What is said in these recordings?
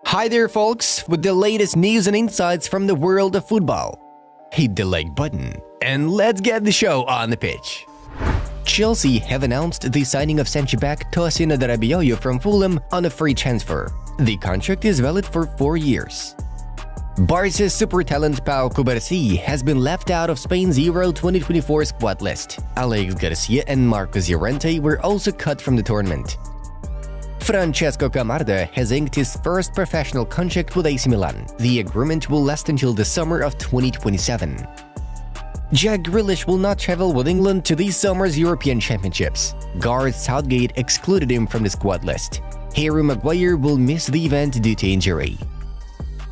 Hi there folks, with the latest news and insights from the world of football. Hit the like button and let's get the show on the pitch. Chelsea have announced the signing of centre-back Tosin Adarabioyo from Fulham on a free transfer. The contract is valid for 4 years. Barca's super talent Pau Cubarsí has been left out of Spain's Euro 2024 squad list. Alex Garcia and Marcos Llorente were also cut from the tournament. Francesco Camarda has inked his first professional contract with AC Milan. The agreement will last until the summer of 2027. Jack Grealish will not travel with England to this summer's European Championships. Gareth Southgate excluded him from the squad list. Harry Maguire will miss the event due to injury.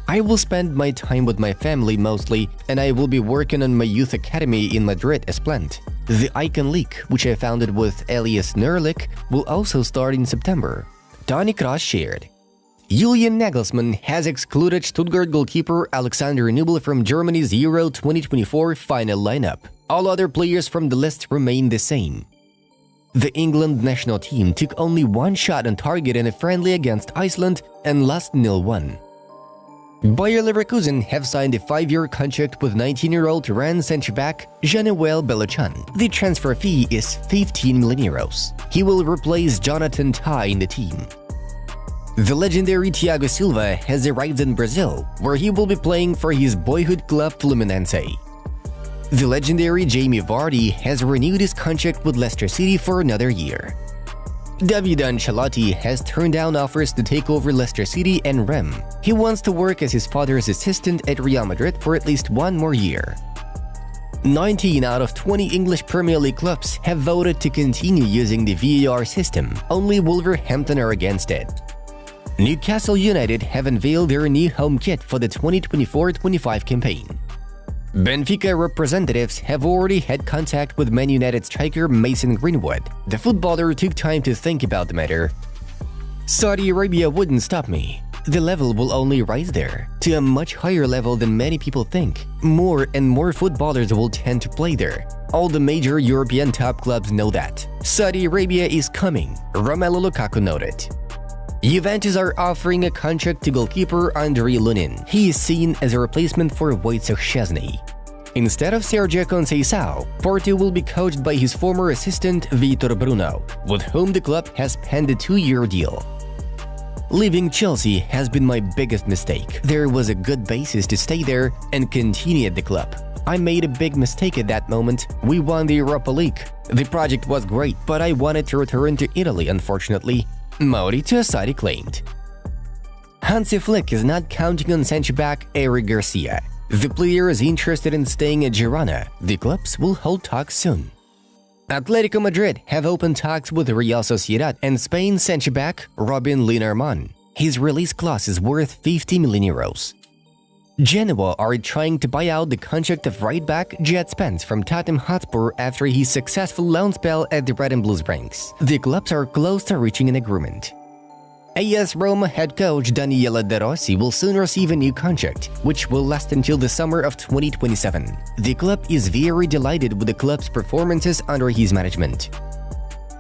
I will spend my time with my family mostly, and I will be working on my youth academy in Madrid as planned. The Icon League, which I founded with Elias Nerlich, will also start in September. Toni Kroos shared. Julian Nagelsmann has excluded Stuttgart goalkeeper Alexander Nübel from Germany's Euro 2024 final lineup. All other players from the list remain the same. The England national team took only one shot on target in a friendly against Iceland and lost 0-1. Bayer Leverkusen have signed a 5-year contract with 19-year-old Rennes centre-back Jean-Noël Belochan. The transfer fee is 15 million euros. He will replace Jonathan Tah in the team. The legendary Thiago Silva has arrived in Brazil, where he will be playing for his boyhood club Fluminense. The legendary Jamie Vardy has renewed his contract with Leicester City for another year. David Ancelotti has turned down offers to take over Leicester City and Rennes. He wants to work as his father's assistant at Real Madrid for at least 1 more year. 19 out of 20 English Premier League clubs have voted to continue using the VAR system. Only Wolverhampton are against it. Newcastle United have unveiled their new home kit for the 2024-25 campaign. Benfica representatives have already had contact with Man United striker Mason Greenwood. The footballer took time to think about the matter. Saudi Arabia wouldn't stop me. The level will only rise there, to a much higher level than many people think. More and more footballers will tend to play there. All the major European top clubs know that. Saudi Arabia is coming, Romelu Lukaku noted. Juventus are offering a contract to goalkeeper Andriy Lunin. He is seen as a replacement for Wojciech Szczesny. Instead of Sergio Conceição, Porto will be coached by his former assistant Vitor Bruno, with whom the club has penned a 2-year deal. Leaving Chelsea has been my biggest mistake. There was a good basis to stay there and continue at the club. I made a big mistake at that moment. We won the Europa League. The project was great, but I wanted to return to Italy, unfortunately. Maurizio Sarri claimed. Hansi Flick is not counting on centre-back Eric Garcia. The player is interested in staying at Girona. The clubs will hold talks soon. Atletico Madrid have opened talks with Real Sociedad and Spain centre-back Robin Lenormand. His release clause is worth 50 million euros. Genoa are trying to buy out the contract of right-back Jet Spence from Tottenham Hotspur after his successful loan spell at the Red and Blues ranks. The clubs are close to reaching an agreement. AS Roma head coach Daniele De Rossi will soon receive a new contract, which will last until the summer of 2027. The club is very delighted with the club's performances under his management.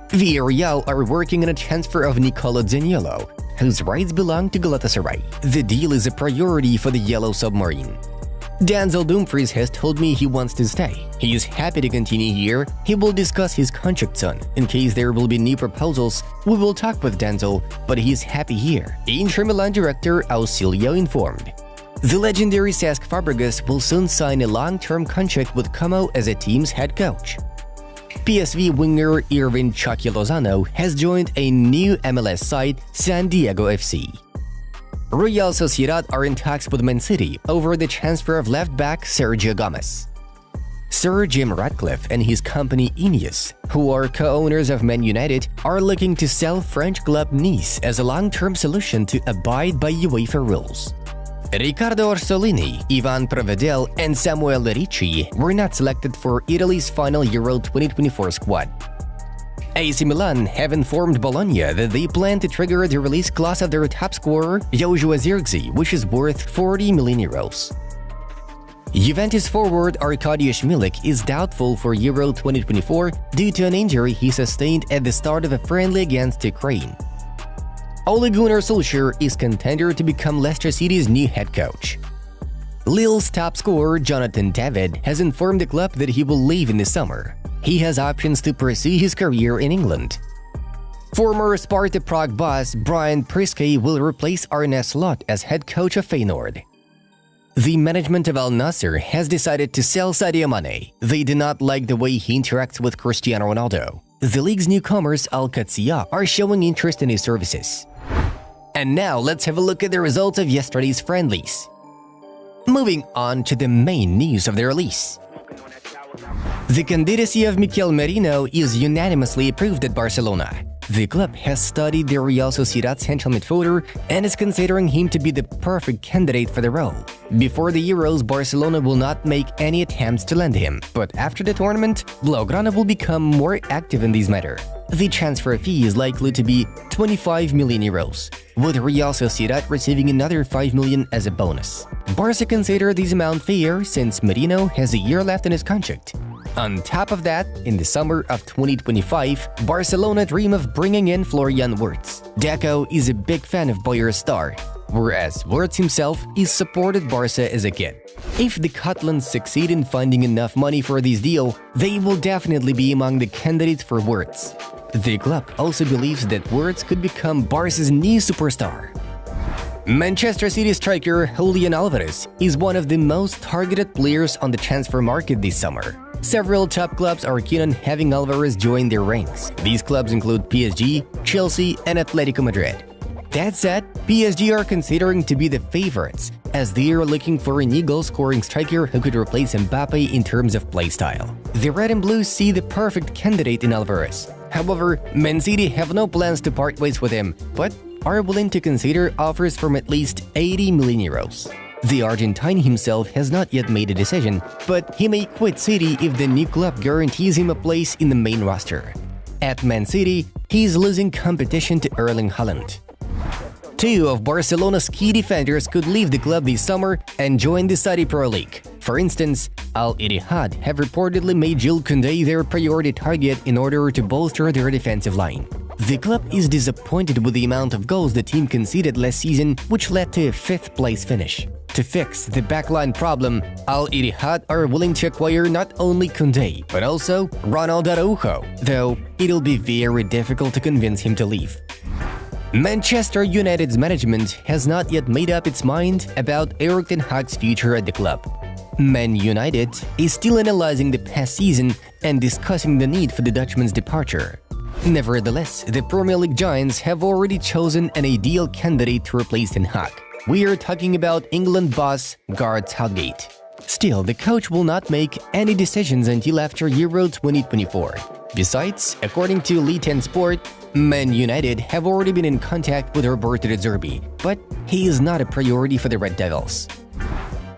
Villarreal are working on a transfer of Nicolo Zaniolo, whose rights belong to Galatasaray. The deal is a priority for the Yellow Submarine. Denzel Dumfries has told me he wants to stay. He is happy to continue here. He will discuss his contract soon. In case there will be new proposals, we will talk with Denzel, but he is happy here, Inter Milan director Ausilio informed. The legendary Cesc Fabregas will soon sign a long-term contract with Como as a team's head coach. PSV winger Irvin Chucky Lozano has joined a new MLS side, San Diego FC. Real Sociedad are in talks with Man City over the transfer of left-back Sergio Gomez. Sir Jim Ratcliffe and his company Ineos, who are co-owners of Man United, are looking to sell French club Nice as a long-term solution to abide by UEFA rules. Riccardo Orsolini, Ivan Provedel, and Samuel Ricci were not selected for Italy's final Euro 2024 squad. AC Milan have informed Bologna that they plan to trigger the release clause of their top scorer, Joshua Zirkzee, which is worth 40 million euros. Juventus forward Arkadiusz Milik is doubtful for Euro 2024 due to an injury he sustained at the start of a friendly against Ukraine. Ole Gunnar Solskjaer is contender to become Leicester City's new head coach. Lille's top scorer Jonathan David has informed the club that he will leave in the summer. He has options to pursue his career in England. Former Sparta Prague boss Brian Priske will replace Arne Slot as head coach of Feyenoord. The management of Al Nassr has decided to sell Sadio Mane. They do not like the way he interacts with Cristiano Ronaldo. The league's newcomers Al Qadsiya are showing interest in his services. And now let's have a look at the results of yesterday's friendlies. Moving on to the main news of the release. The candidacy of Mikel Merino is unanimously approved at Barcelona. The club has studied the Real Sociedad central midfielder and is considering him to be the perfect candidate for the role. Before the Euros, Barcelona will not make any attempts to land him, but after the tournament, Blaugrana will become more active in this matter. The transfer fee is likely to be 25 million euros, with Real Sociedad receiving another 5 million as a bonus. Barca consider this amount fair since Merino has a year left in his contract. On top of that, in the summer of 2025, Barcelona dream of bringing in Florian Wirtz. Deco is a big fan of Bayer's star, whereas Wirtz himself is supported Barca as a kid. If the Catalans succeed in finding enough money for this deal, they will definitely be among the candidates for Wirtz. The club also believes that Wirtz could become Barca's new superstar. Manchester City striker Julian Alvarez is one of the most targeted players on the transfer market this summer. Several top clubs are keen on having Alvarez join their ranks. These clubs include PSG, Chelsea, and Atletico Madrid. That said, PSG are considering to be the favorites, as they are looking for a new goal-scoring striker who could replace Mbappe in terms of play style. The Red and Blues see the perfect candidate in Alvarez. However, Man City have no plans to part ways with him, but are willing to consider offers from at least 80 million euros. The Argentine himself has not yet made a decision, but he may quit City if the new club guarantees him a place in the main roster. At Man City, he is losing competition to Erling Haaland. Two of Barcelona's key defenders could leave the club this summer and join the Saudi Pro League. For instance, Al Ittihad have reportedly made Jules Koundé their priority target in order to bolster their defensive line. The club is disappointed with the amount of goals the team conceded last season, which led to a 5th place finish. To fix the backline problem, Al Ittihad are willing to acquire not only Koundé, but also Ronald Araujo, though it'll be very difficult to convince him to leave. Manchester United's management has not yet made up its mind about Erik ten Hag's future at the club. Man United is still analyzing the past season and discussing the need for the Dutchman's departure. Nevertheless, the Premier League giants have already chosen an ideal candidate to replace Ten Hag. We are talking about England boss Gareth Southgate. Still, the coach will not make any decisions until after Euro 2024. Besides, according to League 10 Sport, Man United have already been in contact with Roberto De Zerbi, but he is not a priority for the Red Devils.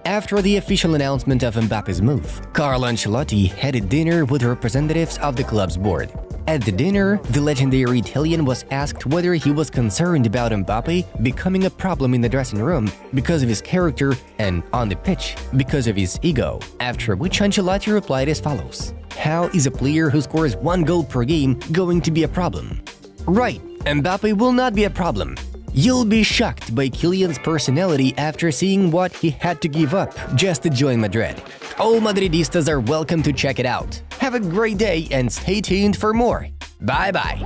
After the official announcement of Mbappe's move, Carlo Ancelotti had a dinner with representatives of the club's board. At the dinner, the legendary Italian was asked whether he was concerned about Mbappe becoming a problem in the dressing room because of his character and on the pitch because of his ego, after which Ancelotti replied as follows: "How is a player who scores 1 goal per game going to be a problem? Right, Mbappe will not be a problem. You'll be shocked by Kylian's personality after seeing what he had to give up just to join Madrid. All Madridistas are welcome to check it out. Have a great day and stay tuned for more. Bye-bye."